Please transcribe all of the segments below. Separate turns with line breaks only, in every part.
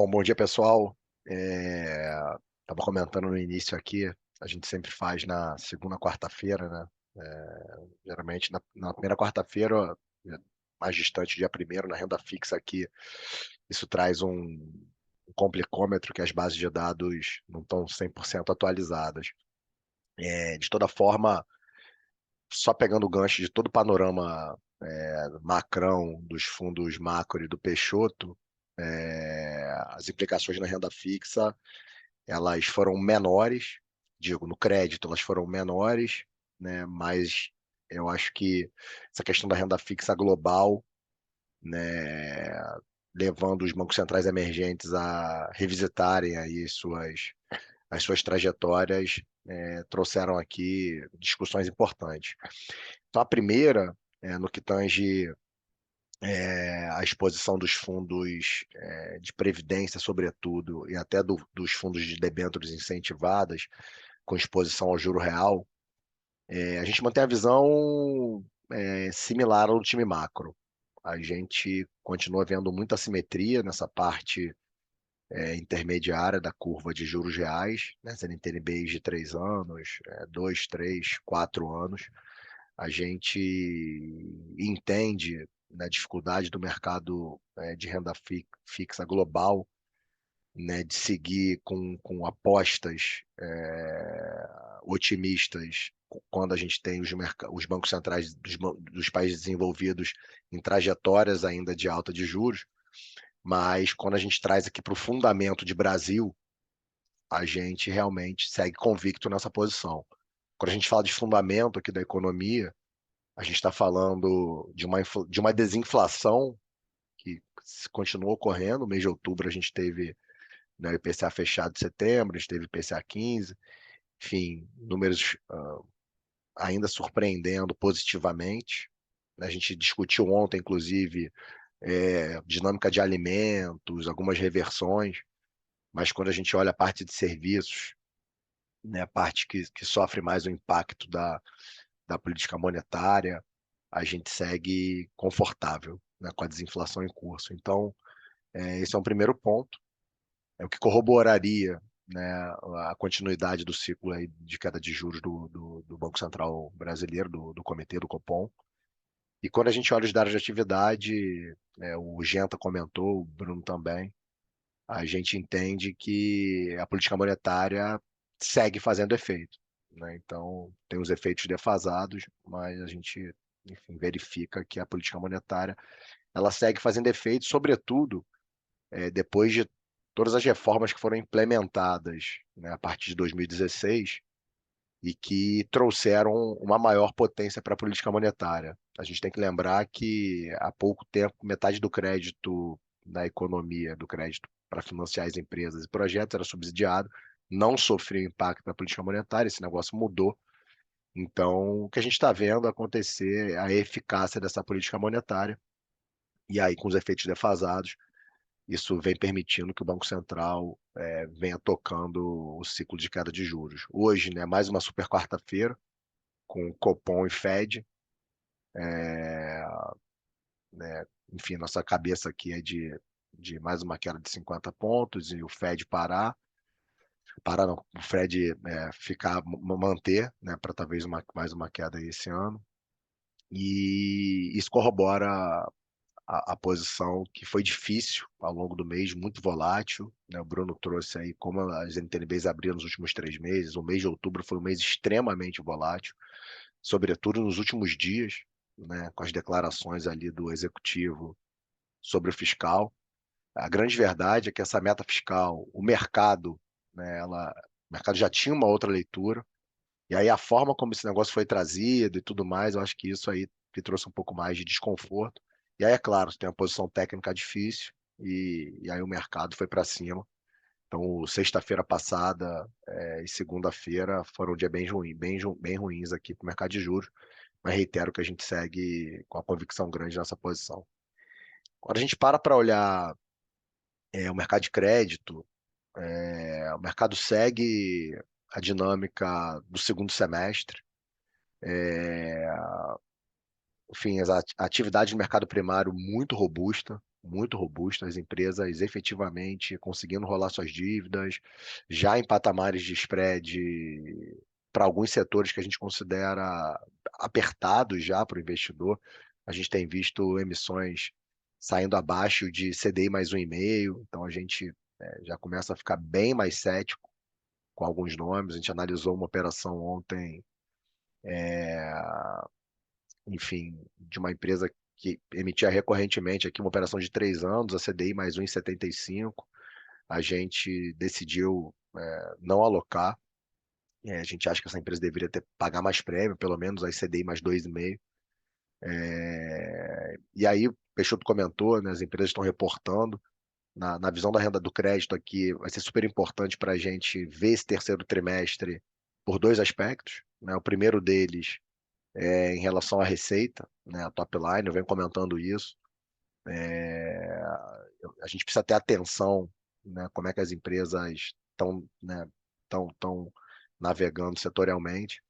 Bom dia, pessoal. Estava comentando no início aqui, a gente sempre faz na segunda quarta-feira, né? Geralmente na primeira quarta-feira, mais distante, dia primeiro, na renda fixa aqui, isso traz um complicômetro que as bases de dados não estão 100% atualizadas. De toda forma, só pegando o gancho de todo o panorama macrão dos fundos macro e do Peixoto, as implicações na renda fixa elas foram menores, digo, no crédito elas foram menores, né? Mas eu acho que essa questão da renda fixa global, né, levando os bancos centrais emergentes a revisitarem aí as suas trajetórias, trouxeram aqui discussões importantes. Então, a primeira, no que tange a exposição dos fundos de previdência, sobretudo, e até dos fundos de debêntures incentivadas, com exposição ao juro real, a gente mantém a visão similar ao do time macro. A gente continua vendo muita assimetria nessa parte intermediária da curva de juros reais, né, NTNBs de 3 anos, 2, 3, 4 anos. A gente entende na dificuldade do mercado de renda fixa global, né, de seguir com apostas otimistas quando a gente tem os bancos centrais dos países desenvolvidos em trajetórias ainda de alta de juros, mas quando a gente traz aqui para o fundamento de Brasil, a gente realmente segue convicto nessa posição. Quando a gente fala de fundamento aqui da economia, a gente está falando de uma desinflação que continua ocorrendo. No mês de outubro a gente teve, né, o IPCA fechado de setembro, a gente teve IPCA 15, enfim, números ainda surpreendendo positivamente. A gente discutiu ontem, inclusive, dinâmica de alimentos, algumas reversões, mas quando a gente olha a parte de serviços, né, a parte que sofre mais o impacto da política monetária, a gente segue confortável, né, com a desinflação em curso. Então, esse é um primeiro ponto, é o que corroboraria, né, a continuidade do ciclo aí de queda de juros do Banco Central brasileiro, do Comitê, do Copom. E quando a gente olha os dados de atividade, o Genta comentou, o Bruno também, a gente entende que a política monetária segue fazendo efeito, né? Então, tem os efeitos defasados, mas a gente, enfim, verifica que a política monetária ela segue fazendo efeito, sobretudo depois de todas as reformas que foram implementadas, né, a partir de 2016 e que trouxeram uma maior potência para a política monetária. A gente tem que lembrar que há pouco tempo metade do crédito na economia, do crédito para financiar as empresas e projetos era subsidiado, não sofreu impacto da política monetária, esse negócio mudou. Então, o que a gente está vendo acontecer é a eficácia dessa política monetária, e aí, com os efeitos defasados, isso vem permitindo que o Banco Central venha tocando o ciclo de queda de juros. Hoje, né, mais uma super quarta-feira, com Copom e Fed, né, enfim, nossa cabeça aqui é de mais uma queda de 50 pontos e o Fed parar não, o Fed manter, né, para talvez mais uma queda esse ano. E isso corrobora a posição que foi difícil ao longo do mês, muito volátil, né? O Bruno trouxe aí como as NTNBs abriram nos últimos 3 meses. O mês de outubro foi um mês extremamente volátil, sobretudo nos últimos dias, né? Com as declarações ali do executivo sobre o fiscal. A grande verdade é que essa meta fiscal, o mercado, né? O mercado já tinha uma outra leitura, e aí a forma como esse negócio foi trazido e tudo mais, eu acho que isso aí que trouxe um pouco mais de desconforto. E aí, é claro, você tem uma posição técnica difícil e aí o mercado foi para cima. Então, sexta-feira passada e segunda-feira foram um dia bem ruim, bem ruins aqui para o mercado de juros, mas reitero que a gente segue com a convicção grande nessa posição. Quando a gente para olhar o mercado de crédito, o mercado segue a dinâmica do segundo semestre. Enfim, a atividade no mercado primário muito robusta, muito robusto, as empresas efetivamente conseguindo rolar suas dívidas, já em patamares de spread para alguns setores que a gente considera apertados já para o investidor. A gente tem visto emissões saindo abaixo de CDI mais 1,5, então a gente já começa a ficar bem mais cético com alguns nomes. A gente analisou uma operação ontem, enfim, de uma empresa que emitia recorrentemente aqui uma operação de 3 anos, a CDI mais 1,75. A gente decidiu não alocar. A gente acha que essa empresa deveria pagar mais prêmio, pelo menos a CDI mais 2,5. E aí, o Peixoto comentou, né, as empresas estão reportando. Na visão da renda do crédito aqui, vai ser super importante para a gente ver esse terceiro trimestre por dois aspectos, né? O primeiro deles em relação à receita, né, a top line, eu venho comentando isso. A gente precisa ter atenção, né, como é que as empresas estão, né, tão navegando setorialmente.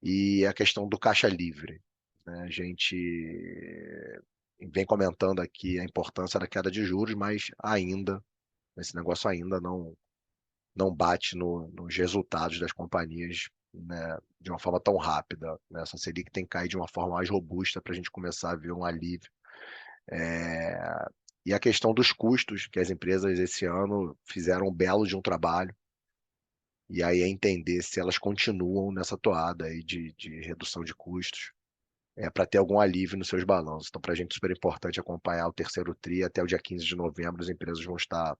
E a questão do caixa livre, né? A gente vem comentando aqui a importância da queda de juros, mas ainda, esse negócio ainda não bate nos resultados das companhias, né, de uma forma tão rápida, né? Essa Selic tem que cair de uma forma mais robusta para a gente começar a ver um alívio. É, E a questão dos custos, que as empresas esse ano fizeram um belo de um trabalho, e aí é entender se elas continuam nessa toada aí de redução de custos, para ter algum alívio nos seus balanços. Então, para a gente é super importante acompanhar o terceiro TRI até o dia 15 de novembro, as empresas vão estar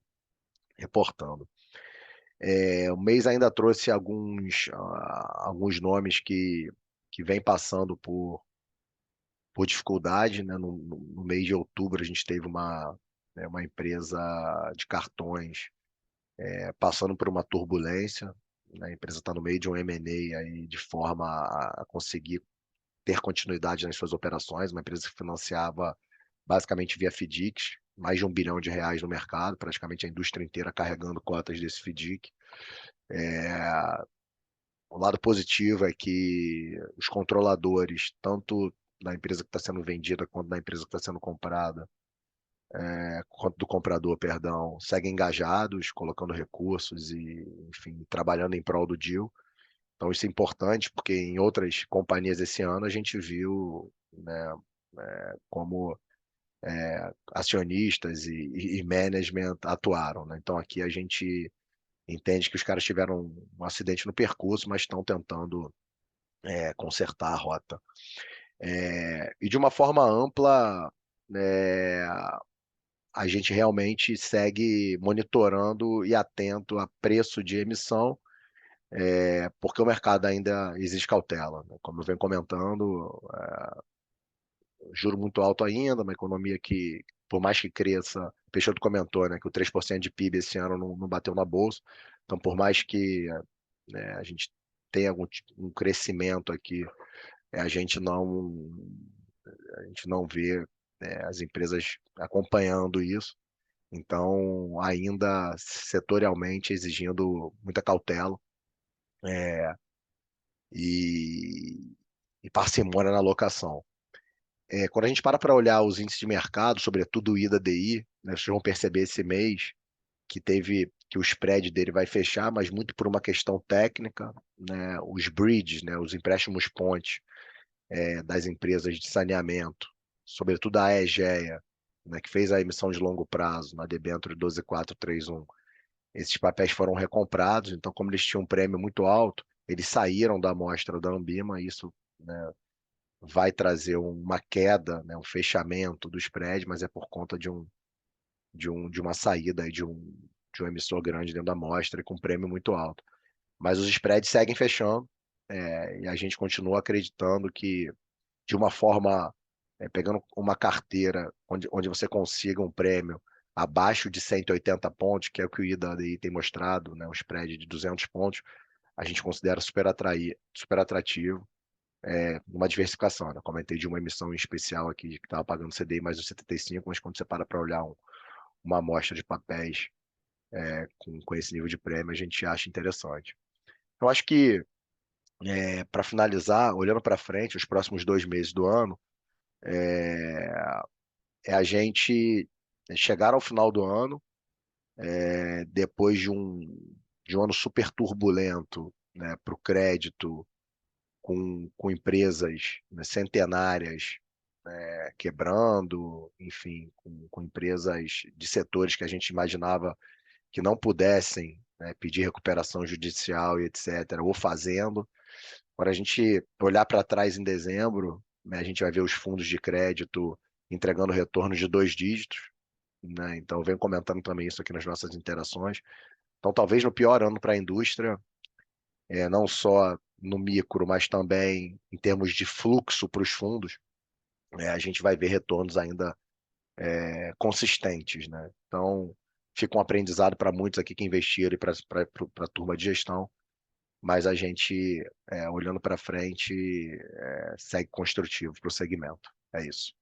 reportando. O mês ainda trouxe alguns nomes que vêm passando por dificuldade, né? No mês de outubro, a gente teve uma empresa de cartões passando por uma turbulência, né? A empresa está no meio de um M&A aí, de forma a conseguir ter continuidade nas suas operações, uma empresa que financiava basicamente via FDICs, mais de R$ 1 bilhão no mercado, praticamente a indústria inteira carregando cotas desse FDIC. O lado positivo é que os controladores, tanto da empresa que está sendo vendida quanto da empresa que está sendo comprada, quanto do comprador, perdão, seguem engajados, colocando recursos e, enfim, trabalhando em prol do deal. Então isso é importante porque em outras companhias esse ano a gente viu, né, como acionistas e management atuaram, né? Então aqui a gente entende que os caras tiveram um acidente no percurso, mas estão tentando consertar a rota. E de uma forma ampla, é, a gente realmente segue monitorando e atento a preço de emissão, porque o mercado ainda exige cautela, né? Como eu venho comentando, juro muito alto ainda, uma economia que, por mais que cresça, o Peixoto comentou, né, que o 3% de PIB esse ano não bateu na bolsa, então por mais que a gente tenha um crescimento aqui, a gente não vê as empresas acompanhando isso, então ainda setorialmente exigindo muita cautela e, e parcimônia na alocação. Quando a gente para olhar os índices de mercado, sobretudo o IDA-DI, né, vocês vão perceber esse mês que o spread dele vai fechar, mas muito por uma questão técnica, né, os bridges, né, os empréstimos ponte das empresas de saneamento, sobretudo a Aegea, né, que fez a emissão de longo prazo na debênture 12431. Esses papéis foram recomprados, então como eles tinham um prêmio muito alto, eles saíram da amostra da Ambima, e isso, né, vai trazer uma queda, né, um fechamento do spread, mas é por conta de uma saída aí de um emissor grande dentro da amostra e com prêmio muito alto. Mas os spreads seguem fechando, e a gente continua acreditando que, de uma forma, pegando uma carteira onde você consiga um prêmio abaixo de 180 pontos, que é o que o IDA aí tem mostrado, né, um spread de 200 pontos, a gente considera super atrativo uma diversificação, né? Comentei de uma emissão em especial aqui que estava pagando CDI mais os 75, mas quando você para olhar uma amostra de papéis com esse nível de prêmio, a gente acha interessante. Eu acho que, para finalizar, olhando para frente, os próximos 2 meses do ano, é a gente chegaram ao final do ano, depois de um ano super turbulento, né, para o crédito, com empresas, né, centenárias, quebrando, enfim, com empresas de setores que a gente imaginava que não pudessem, né, pedir recuperação judicial e etc., ou fazendo. Quando a gente olhar para trás em dezembro, né, a gente vai ver os fundos de crédito entregando retornos de 2 dígitos, né? Então, eu venho comentando também isso aqui nas nossas interações. Então, talvez no pior ano para a indústria, não só no micro, mas também em termos de fluxo para os fundos, a gente vai ver retornos ainda consistentes, né? Então, fica um aprendizado para muitos aqui que investiram e para a turma de gestão, mas a gente, olhando para frente, segue construtivo para o segmento. É isso.